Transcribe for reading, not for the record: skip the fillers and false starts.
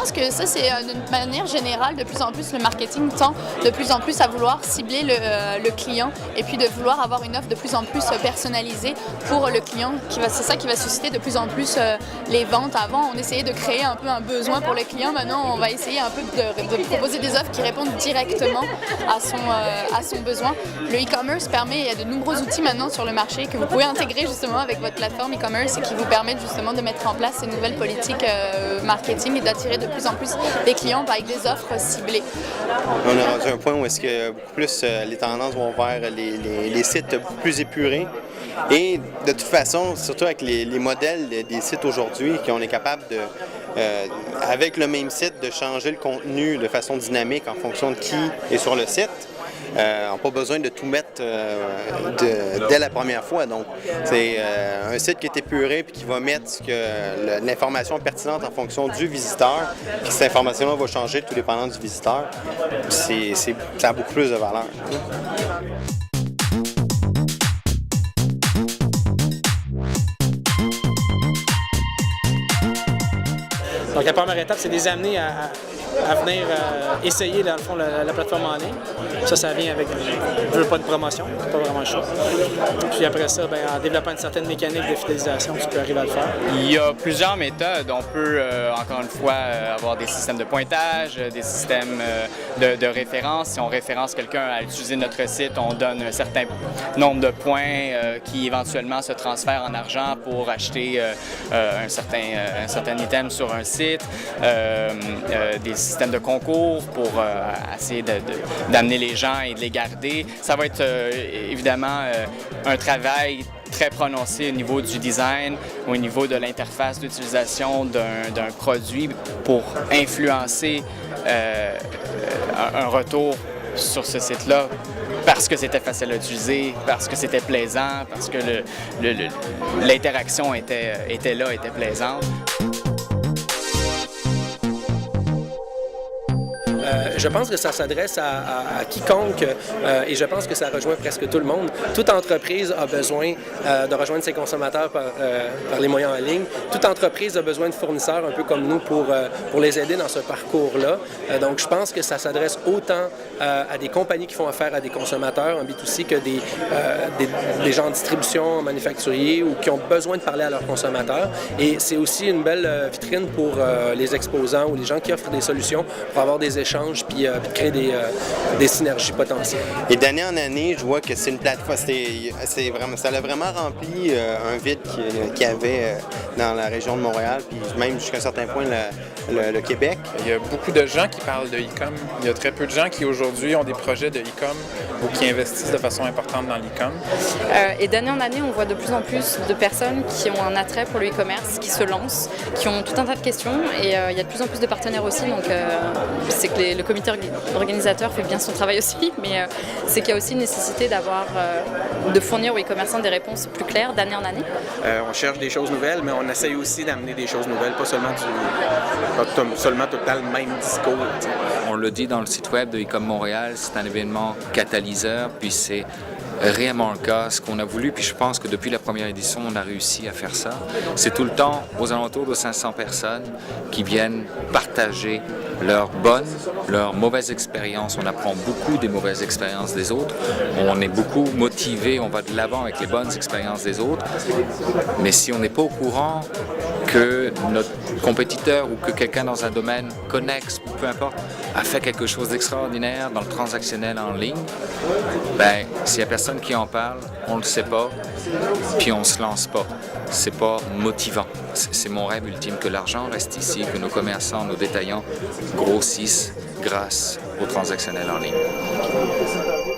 pense que ça, c'est d'une manière générale, de plus en plus, le marketing tend de plus en plus à vouloir cibler le client et puis de vouloir avoir une offre de plus en plus personnalisée pour le client. C'est ça qui va susciter de plus en plus les ventes. Avant, on essayait de créer un peu un besoin pour le client. Maintenant, on va essayer un peu de proposer des offres qui répondent directement à son besoin. Le e-commerce il y a de nombreux outils maintenant sur le marché que vous pouvez intégrer justement avec votre plateforme e-commerce et qui vous permettent justement de mettre en place ces nouvelles politiques marketing et d'attirer de plus en plus des clients avec des offres ciblées. On est rendu à un point où est-ce que beaucoup plus les tendances vont vers les sites beaucoup plus épurés. Et de toute façon, surtout avec les modèles des sites aujourd'hui, qu'on est capable de, avec le même site, de changer le contenu de façon dynamique en fonction de qui est sur le site. On n'a pas besoin de tout mettre dès la première fois. Donc, c'est un site qui est épuré et qui va mettre l'information pertinente en fonction du visiteur. Puis cette information-là va changer tout dépendant du visiteur. Ça a beaucoup plus de valeur. Donc, la première étape, c'est de les amener à venir essayer, dans le fond, la plateforme en ligne. Ça vient avec pas de promotion, c'est pas vraiment chaud. Puis après ça, en développant une certaine mécanique de fidélisation, tu peux arriver à le faire. Il y a plusieurs méthodes. On peut, encore une fois, avoir des systèmes de pointage, des systèmes de référence. Si on référence quelqu'un à utiliser notre site, on donne un certain nombre de points qui éventuellement se transfèrent en argent pour acheter un certain item sur un site. Des systèmes de concours pour essayer d'amener les gens et de les garder. Ça va être évidemment un travail très prononcé au niveau du design, au niveau de l'interface d'utilisation d'un produit pour influencer un retour sur ce site-là parce que c'était facile à utiliser, parce que c'était plaisant, parce que l'interaction était là, était plaisante. Je pense que ça s'adresse à quiconque et je pense que ça rejoint presque tout le monde. Toute entreprise a besoin de rejoindre ses consommateurs par les moyens en ligne. Toute entreprise a besoin de fournisseurs un peu comme nous pour les aider dans ce parcours-là. Donc, je pense que ça s'adresse autant à des compagnies qui font affaire à des consommateurs en B2C que des gens en distribution, manufacturiers ou qui ont besoin de parler à leurs consommateurs. Et c'est aussi une belle vitrine pour les exposants ou les gens qui offrent des solutions pour avoir des échanges puis créer des synergies potentielles. Et d'année en année, je vois que c'est une plateforme, ça a vraiment rempli un vide qu'il y avait dans la région de Montréal, puis même jusqu'à un certain point le Québec. Il y a beaucoup de gens qui parlent de e-com. Il y a très peu de gens qui aujourd'hui ont des projets de e-com ou qui investissent de façon importante dans l'e-com. Et d'année en année, on voit de plus en plus de personnes qui ont un attrait pour le e-commerce, qui se lancent, qui ont tout un tas de questions et il y a de plus en plus de partenaires aussi. Donc c'est que le comité organisateur fait bien son travail aussi, mais c'est qu'il y a aussi une nécessité de fournir aux e-commerçants des réponses plus claires d'année en année. On cherche des choses nouvelles, mais on essaye aussi d'amener des choses nouvelles, pas seulement tout le temps le même discours. T'sais. On le dit dans le site web de e-com Montréal, c'est un événement catalyseur, puis c'est réellement le cas, ce qu'on a voulu, puis je pense que depuis la première édition, on a réussi à faire ça. C'est tout le temps aux alentours de 500 personnes qui viennent partager leurs bonnes, leurs mauvaises expériences. On apprend beaucoup des mauvaises expériences des autres. On est beaucoup motivé, on va de l'avant avec les bonnes expériences des autres. Mais si on n'est pas au courant que notre compétiteur ou que quelqu'un dans un domaine connexe, peu importe, a fait quelque chose d'extraordinaire dans le transactionnel en ligne, s'il n'y a personne qui en parle, on ne le sait pas, puis on ne se lance pas. C'est pas motivant. C'est mon rêve ultime que l'argent reste ici, que nos commerçants, nos détaillants grossissent grâce au transactionnel en ligne.